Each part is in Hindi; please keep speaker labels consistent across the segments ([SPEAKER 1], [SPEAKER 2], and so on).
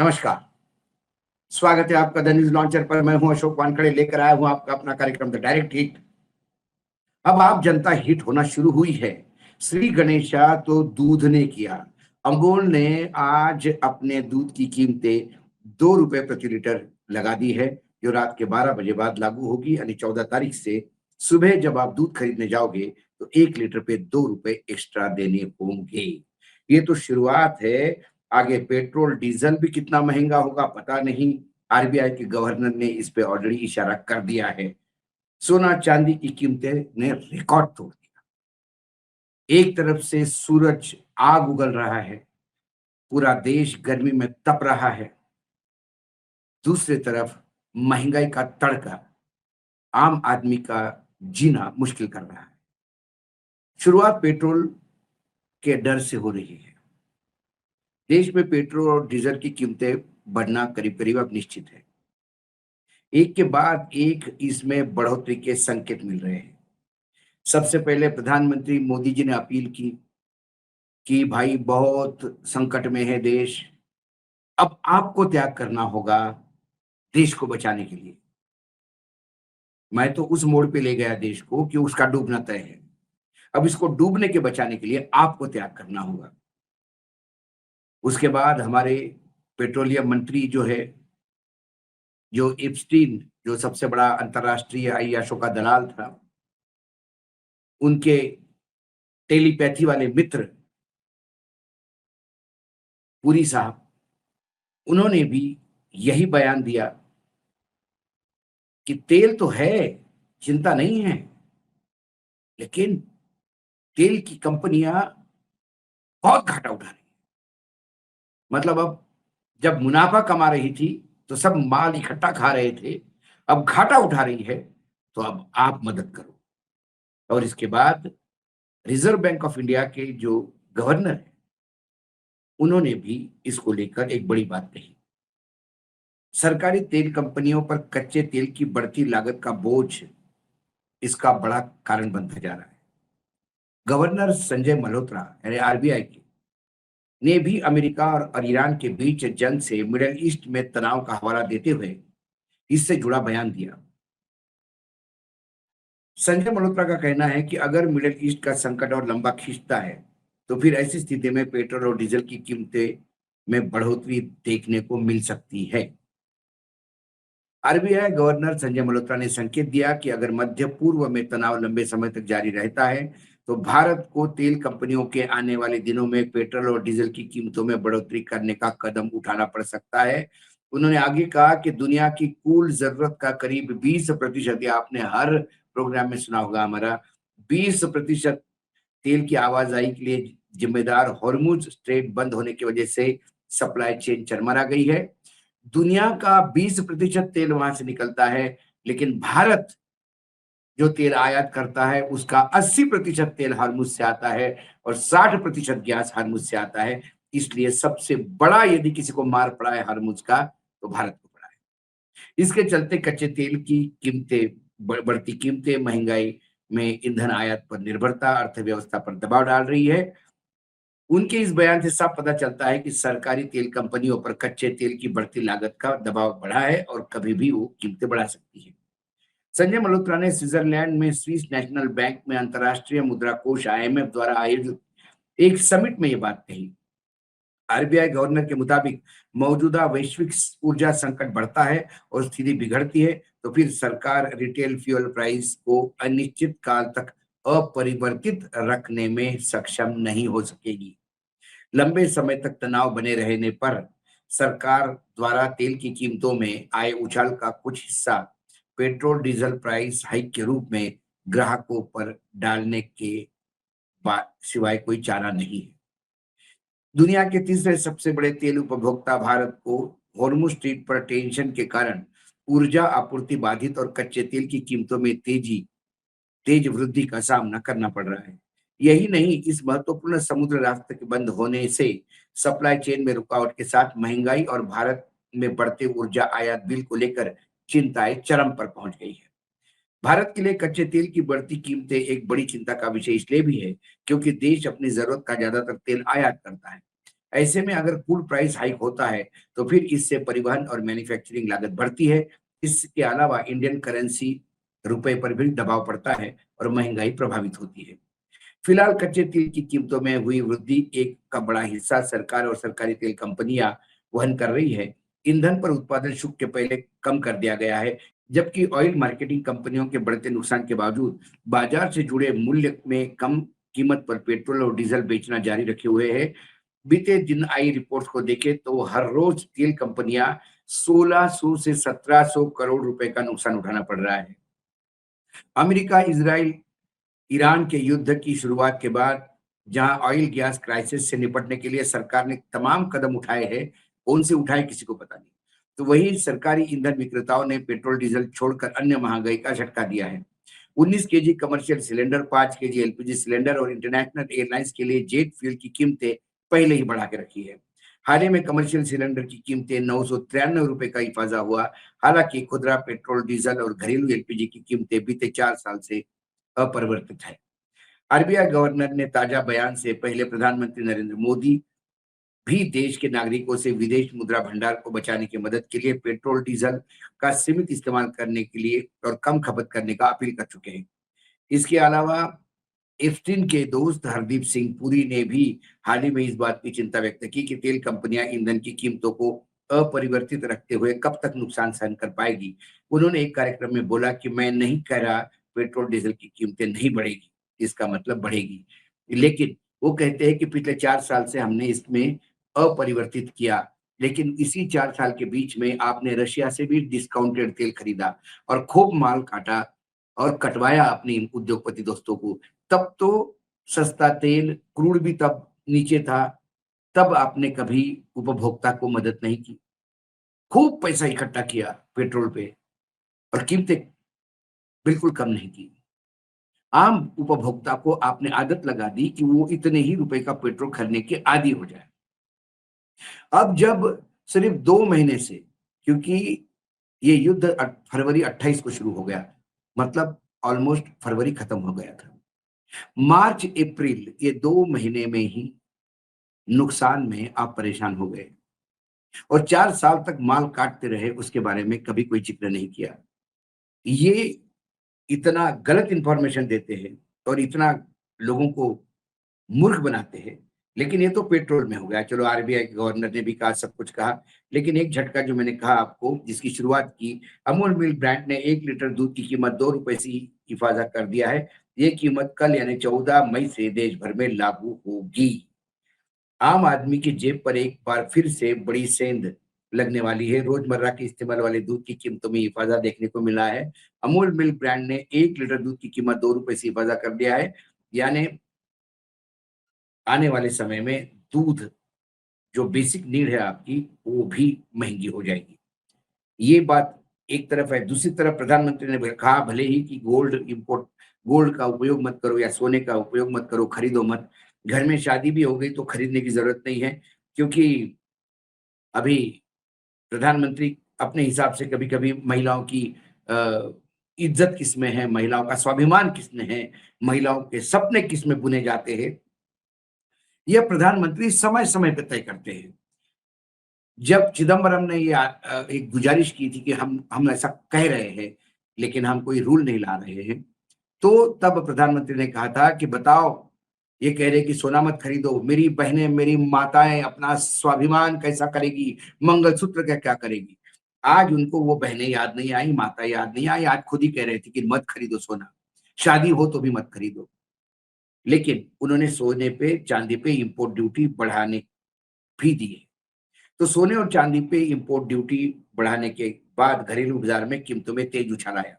[SPEAKER 1] नमस्कार। स्वागत है आपका द न्यूज लॉन्चर पर। मैं हूं अशोक वानखड़े, लेकर आया हूं आपका अपना कार्यक्रम द डायरेक्ट हिट। अब आप जनता हिट होना शुरू हुई है। श्री गणेशा तो दूध ने किया। अमूल ने आज अपने दूध की कीमतें 2 रुपए प्रति लीटर लगा दी है, जो रात के 12 बजे बाद लागू होगी। यानी 14 तारीख से सुबह जब आप दूध खरीदने जाओगे तो 1 लीटर पे 2 रुपए एक्स्ट्रा देने होंगे। ये तो शुरुआत है। आगे पेट्रोल डीजल भी कितना महंगा होगा पता नहीं। आरबीआई के गवर्नर ने इस पे ऑलरेडी इशारा कर दिया है। सोना चांदी की कीमतें ने रिकॉर्ड तोड़ दिया। एक तरफ से सूरज आग उगल रहा है, पूरा देश गर्मी में तप रहा है। दूसरी तरफ महंगाई का तड़का आम आदमी का जीना मुश्किल कर रहा है। शुरुआत पेट्रोल के डर से हो रही है। देश में पेट्रोल और डीजल की कीमतें बढ़ना करीब करीब अब निश्चित है। एक के बाद एक इसमें बढ़ोतरी के संकेत मिल रहे हैं। सबसे पहले प्रधानमंत्री मोदी जी ने अपील की कि भाई बहुत संकट में है देश, अब आपको त्याग करना होगा देश को बचाने के लिए। मैं तो उस मोड़ पे ले गया देश को कि उसका डूबना तय है। अब इसको डूबने के बचाने के लिए आपको त्याग करना होगा। उसके बाद हमारे पेट्रोलियम मंत्री जो है, जो इप्स्टीन, जो सबसे बड़ा अंतरराष्ट्रीय अय्याशों का दलाल था, उनके टेलीपैथी वाले मित्र पुरी साहब, उन्होंने भी यही बयान दिया कि तेल तो है, चिंता नहीं है, लेकिन तेल की कंपनियां बहुत घाटा उठा रही हैं। मतलब अब जब मुनाफा कमा रही थी तो सब माल इकट्ठा खा रहे थे, अब घाटा उठा रही है तो अब आप मदद करो। और इसके बाद रिजर्व बैंक ऑफ इंडिया के जो गवर्नर है, उन्होंने भी इसको लेकर एक बड़ी बात कही। सरकारी तेल कंपनियों पर कच्चे तेल की बढ़ती लागत का बोझ इसका बड़ा कारण बनता जा रहा है। गवर्नर संजय मल्होत्रा यानी आरबीआई के ने भी अमेरिका और ईरान के बीच जंग से मिडिल ईस्ट में तनाव का हवाला देते हुए इससे जुड़ा बयान दिया। संजय मल्होत्रा का कहना है कि अगर मिडिल ईस्ट का संकट और लंबा खींचता है तो फिर ऐसी स्थिति में पेट्रोल और डीजल की कीमतें में बढ़ोतरी देखने को मिल सकती है। आरबीआई गवर्नर संजय मल्होत्रा ने संकेत दिया कि अगर मध्य पूर्व में तनाव लंबे समय तक जारी रहता है तो भारत को तेल कंपनियों के आने वाले दिनों में पेट्रोल और डीजल की कीमतों में बढ़ोतरी करने का कदम उठाना पड़ सकता है। उन्होंने आगे कहा कि दुनिया की कुल जरूरत का करीब 20%, या आपने हर प्रोग्राम में सुना होगा हमारा, 20% तेल की आवाजाही के लिए जिम्मेदार हॉर्मुज स्ट्रेट बंद होने की वजह से सप्लाई चेन चरमरा गई है। दुनिया का 20% तेल वहां से निकलता है, लेकिन भारत जो तेल आयात करता है उसका 80% तेल हॉर्मुज से आता है और 60% गैस हॉर्मुज से आता है। इसलिए सबसे बड़ा यदि किसी को मार पड़ा है हॉर्मुज का तो भारत को पड़ा है। इसके चलते कच्चे तेल की कीमतें, बढ़ती कीमतें, महंगाई में ईंधन आयात पर निर्भरता अर्थव्यवस्था पर दबाव डाल रही है। उनके इस बयान से साफ पता चलता है कि सरकारी तेल कंपनियों पर कच्चे तेल की बढ़ती लागत का दबाव बढ़ा है और कभी भी वो कीमतें बढ़ा सकती है। संजय मल्होत्रा ने स्विट्जरलैंड में स्विस नेशनल बैंक में अंतर्राष्ट्रीय मुद्रा कोष आईएमएफ द्वारा आयोजित एक समिट में ये बात कही। आरबीआई गवर्नर के मुताबिक मौजूदा वैश्विक ऊर्जा संकट बढ़ता है और स्थिति बिगड़ती है तो फिर सरकार रिटेल फ्यूल प्राइस को अनिश्चित काल तक अपरिवर्तित रखने में सक्षम नहीं हो सकेगी। लंबे समय तक तनाव बने रहने पर सरकार द्वारा तेल की कीमतों में आए उछाल का कुछ हिस्सा पेट्रोल डीजल प्राइस हाइक के रूप में ग्राहकों पर डालने के बाद सिवाय कोई चारा नहीं है। दुनिया के तीसरे सबसे बड़े तेल उपभोक्ता भारत को हॉर्मुज स्ट्रीट पर टेंशन के कारण ऊर्जा आपूर्ति बाधित और कच्चे तेल की कीमतों में तेज वृद्धि का सामना करना पड़ रहा है। यही नहीं, इस महत्वपूर्ण समुद्र रास्ते के बंद होने से सप्लाई चेन में रुकावट के साथ महंगाई और भारत में बढ़ते ऊर्जा आयात बिल को लेकर चिंताएं चरम पर पहुंच गई है। भारत के लिए कच्चे तेल की बढ़ती कीमतें एक बड़ी चिंता का विषय इसलिए भी है क्योंकि देश अपनी जरूरत का ज्यादातर तेल आयात करता है। ऐसे में अगर क्रूड प्राइस हाइक होता है तो फिर इससे परिवहन और मैन्युफैक्चरिंग लागत बढ़ती है। इसके अलावा इंडियन करेंसी रुपए पर भी दबाव पड़ता है और महंगाई प्रभावित होती है। फिलहाल कच्चे तेल की कीमतों में हुई वृद्धि एक का बड़ा हिस्सा सरकार और सरकारी तेल कंपनियां वहन कर रही है। ईंधन पर उत्पादन शुल्क के पहले कम कर दिया गया है, जबकि ऑयल मार्केटिंग कंपनियों के बढ़ते नुकसान के बावजूद बाजार से जुड़े मूल्य में कम कीमत पर पेट्रोल और डीजल बेचना जारी रखे हुए है। बीते दिन आई रिपोर्ट्स को देखें तो हर रोज तेल कंपनियां 1600 से 1700 करोड़ रुपए का नुकसान उठाना पड़ रहा है। अमेरिका, इजराइल, ईरान के युद्ध की शुरुआत के बाद जहां ऑयल गैस क्राइसिस से निपटने के लिए सरकार ने तमाम कदम उठाए हैं, कौन से उठाए किसी को पता नहीं। तो वही सरकारी ईंधन विक्रेताओं ने पेट्रोल डीजल छोड़कर अन्य महंगाई का झटका दिया है। 19 KG commercial cylinder, 5 KG LPG cylinder और इंटरनेशनल एयरलाइंस के लिए जेट फ्यूल की कीमतें पहले ही बढ़ा के रखी है। हाल ही में कमर्शियल सिलेंडर की कीमतें 993 रुपए का इजाफा हुआ। हालांकि खुदरा पेट्रोल, डीजल और घरेलू एलपीजी की कीमतें बीते 4 साल से अपरिवर्तित है। आरबीआई गवर्नर ने ताजा बयान से पहले प्रधानमंत्री नरेंद्र मोदी भी देश के नागरिकों से विदेश मुद्रा भंडार को बचाने की मदद के लिए पेट्रोल डीजल का सीमित इस्तेमाल करने के लिए और कम खपत करने का अपील कर चुके हैं। इसके अलावा एफ्टीन के दोस्त हरदीप सिंह पुरी ने भी हाल ही में इस बात की चिंता व्यक्त की कि तेल कंपनियां ईंधन की कीमतों को अपरिवर्तित रखते हुए कब तक नुकसान सहन कर पाएगी। उन्होंने एक कार्यक्रम में बोला कि मैं नहीं कह रहा पेट्रोल डीजल की कीमतें नहीं बढ़ेगी, इसका मतलब बढ़ेगी, लेकिन वो कहते हैं कि पिछले 4 साल से हमने इसमें अपरिवर्तित किया, लेकिन इसी 4 साल के बीच में आपने रशिया से भी डिस्काउंटेड तेल खरीदा और खूब माल काटा और कटवाया अपने उद्योगपति दोस्तों को। तब तो सस्ता तेल, क्रूड भी तब नीचे था, तब आपने कभी उपभोक्ता को मदद नहीं की। खूब पैसा इकट्ठा किया पेट्रोल पे और कीमतें बिल्कुल कम नहीं की। आम उपभोक्ता को आपने आदत लगा दी कि वो इतने ही रुपए का पेट्रोल खरीदने के आदी हो जाए। अब जब सिर्फ 2 महीने से, क्योंकि ये युद्ध फरवरी 28 को शुरू हो गया, मतलब ऑलमोस्ट फरवरी खत्म हो गया था। मार्च, अप्रैल ये 2 महीने में ही नुकसान में आप परेशान हो गए और 4 साल तक माल काटते रहे, उसके बारे में कभी कोई जिक्र नहीं किया। ये इतना गलत इंफॉर्मेशन देते हैं और इतना लोगों को मूर्ख बनाते हैं। लेकिन ये तो पेट्रोल में हो गया। चलो, आरबीआई के गवर्नर ने भी कहा, सब कुछ कहा, लेकिन एक झटका जो मैंने कहा आपको, जिसकी शुरुआत की, अमूल मिल्क ब्रांड ने 1 लीटर दूध की कीमत 2 रुपए से इजाफा कर दिया है। ये कीमत कल यानी 14 मई से देश भर में लागू होगी। आम आदमी की जेब पर एक बार फिर से बड़ी सेंध लगने वाली है। रोजमर्रा के इस्तेमाल वाले दूध की कीमतों में इजाफा देखने को मिला है। अमूल मिल्क ब्रांड ने 1 लीटर दूध की कीमत 2 रुपए से इजाफा कर दिया है, यानी आने वाले समय में दूध, जो बेसिक नीड है आपकी, वो भी महंगी हो जाएगी। ये बात एक तरफ है। दूसरी तरफ प्रधानमंत्री ने कहा, भले ही कि गोल्ड का उपयोग मत करो या सोने का उपयोग मत करो, खरीदो मत। घर में शादी भी हो गई तो खरीदने की जरूरत नहीं है, क्योंकि अभी प्रधानमंत्री अपने हिसाब से कभी-कभी महिलाओं की इज्जत किसमें है, महिलाओं का स्वाभिमान किसमें है, महिलाओं के सपने किसमें बुने जाते हैं, यह प्रधानमंत्री समय-समय पे तय करते हैं। जब चिदंबरम ने ये एक गुजारिश की थी कि हम ऐसा कह रहे हैं, लेकिन हम कोई रूल नहीं ला रहे हैं, तो तब प्रधानमंत्री ने कहा था कि बताओ, ये कह रहे कि सोना मत खरीदो, मेरी बहनें, मेरी माताएं अपना स्वाभिमान कैसा करेगी, मंगलसूत्र का क्या करेगी। आज उनको वो बहनें याद नहीं आई, माता याद नहीं आई, आज खुद ही कह रहे थे कि मत खरीदो सोना, शादी हो तो भी मत खरीदो। लेकिन उन्होंने सोने पे, चांदी पे इंपोर्ट ड्यूटी बढ़ाने भी दी है। तो सोने और चांदी पे इंपोर्ट ड्यूटी बढ़ाने के बाद घरेलू बाजार में कीमतों में तेज उछाल आया।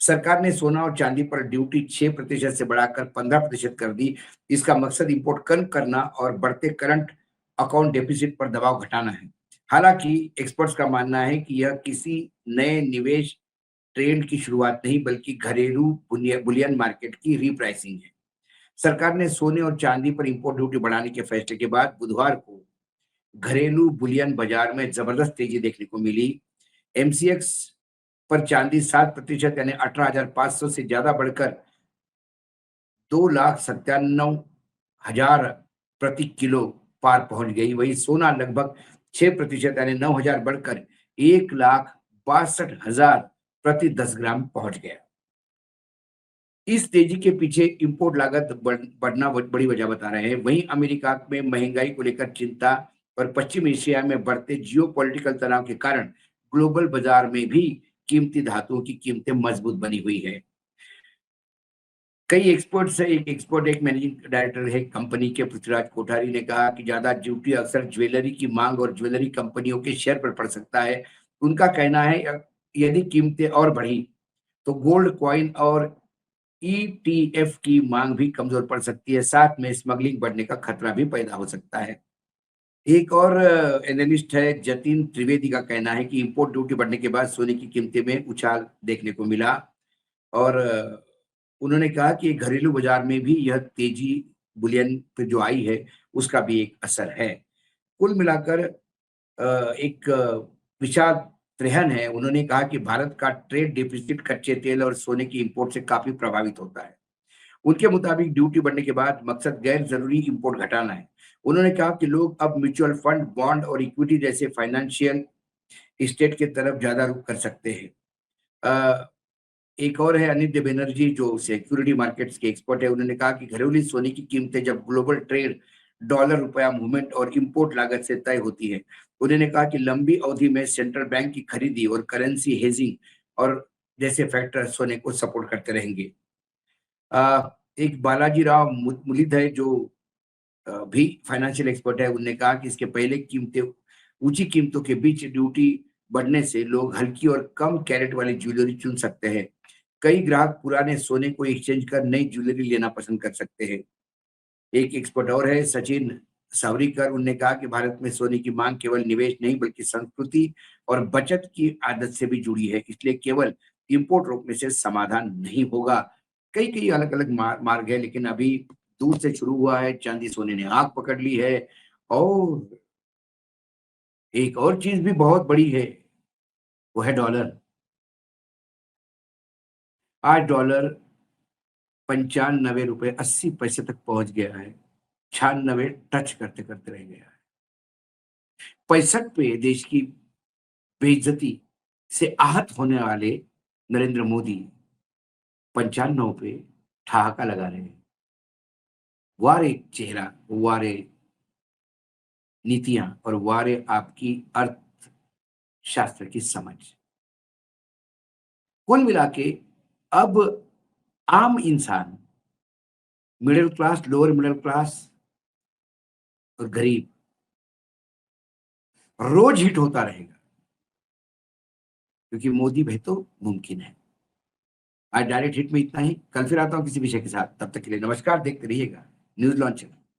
[SPEAKER 1] सरकार ने सोना और चांदी पर ड्यूटी 6% से बढ़ाकर 15% कर दी। इसका मकसद इंपोर्ट कम करना और बढ़ते करंट अकाउंट डेफिसिट पर दबाव घटाना है। हालांकि एक्सपर्ट्स का मानना है कि यह किसी नए निवेश ट्रेंड की शुरुआत नहीं, बल्कि घरेलू बुलियन मार्केट की रीप्राइसिंग है। सरकार ने सोने और चांदी पर इंपोर्ट ड्यूटी बढ़ाने के फैसले के बाद बुधवार को घरेलू बुलियन बाजार में जबरदस्त तेजी देखने को मिली। एमसीएक्स पर चांदी 7% यानी 18,500 से ज्यादा बढ़कर 2,97,000 प्रति किलो पार पहुंच गई। वही सोना लगभग 6% यानी 9,000 बढ़कर 1,62,000 प्रति 10 ग्राम पहुंच गया। इस तेजी के पीछे इंपोर्ट लागत बढ़ना बड़ी वजह बता रहे हैं। वहीं अमेरिका में महंगाई को लेकर चिंता और पश्चिम एशिया में बढ़ते जियोपॉलिटिकल तनाव के कारण ग्लोबल बाजार में भी कीमती धातुओं की कीमतें मजबूत बनी हुई है। कई एक्सपर्ट्स है, एक मैनेजिंग डायरेक्टर है कंपनी के, पृथ्वीराज कोठारी ने कहा कि ज्यादा ड्यूटी अक्सर ज्वेलरी की मांग और ज्वेलरी कंपनियों के शेयर पर पड़ सकता है। उनका कहना है यदि कीमतें और बढ़ी तो गोल्ड कॉइन और ईटीएफ की मांग भी कमजोर पड़ सकती है। साथ में स्मगलिंग बढ़ने का खतरा भी पैदा हो सकता है। एक और एनालिस्ट है जतिन त्रिवेदी का कहना है कि इंपोर्ट ड्यूटी बढ़ने के बाद सोने की कीमतें में उछाल देखने को मिला। और उन्होंने कहा कि घरेलू बाजार में भी यह तेजी बुलियन पे जो आई है उसका भी एक असर है। कुल मिलाकर एक विचार त्रेहन है। उन्होंने कहा कि भारत का ट्रेड डिफिसिट कच्चे तेल और सोने की इंपोर्ट से काफी प्रभावित होता है। उनके मुताबिक ड्यूटी बढ़ने के बाद मकसद गैर जरूरी इंपोर्ट घटाना है। उन्होंने कहा कि लोग अब म्यूचुअल फंड, बॉन्ड और इक्विटी जैसे फाइनेंशियल स्टेट के तरफ ज्यादा रुख कर सकते हैं। एक और है अनित्य बनर्जी जो सिक्योरिटी मार्केट्स के एक्सपर्ट है। उन्होंने कहा कि घरेलू सोने की कीमतें जब ग्लोबल ट्रेड, डॉलर रुपया मूवमेंट और इंपोर्ट लागत से तय होती है। उन्होंने कहा कि लंबी अवधि में सेंट्रल बैंक की खरीदी और करेंसी हेजिंग और जैसे फैक्टर सोने को सपोर्ट करते रहेंगे। एक बालाजी राव मुलिद है जो भी फाइनेंशियल एक्सपर्ट है। उन्होंने कहा कि इसके पहले कीमतें ऊंची कीमतों के बीच ड्यूटी बढ़ने से लोग हल्की और कम कैरेट वाली ज्वेलरी चुन सकते हैं। कई ग्राहक पुराने सोने को एक्सचेंज कर नई ज्वेलरी लेना पसंद कर सकते हैं। एक एक्सपर्ट और है सचिन सावरीकर। उन्होंने कहा कि भारत में सोने की मांग केवल निवेश नहीं बल्कि संस्कृति और बचत की आदत से भी जुड़ी है, इसलिए केवल इंपोर्ट रोकने से समाधान नहीं होगा। कई कई अलग अलग मार्ग है, लेकिन अभी दूर से शुरू हुआ है। चांदी सोने ने आग पकड़ ली है। और एक और चीज भी बहुत बड़ी है, वो है डॉलर। आज डॉलर 95 रुपए 80 पैसे तक पहुंच गया है। 96 टच करते करते रह गया है। 65 पे देश की बेइज्जती से आहत होने वाले नरेंद्र मोदी 95 पे ठहाका लगा रहे हैं। वारे चेहरा, वारे नीतियां और वारे आपकी अर्थशास्त्र की समझ। कुल मिला के अब आम इंसान, middle class, lower middle class और गरीब रोज हिट होता रहेगा, क्योंकि मोदी भी तो मुमकिन है। आज डायरेक्ट हिट में इतना ही। कल फिर आता हूं किसी विषय के साथ। तब तक के लिए नमस्कार। देखते रहिएगा न्यूज लॉन्चर।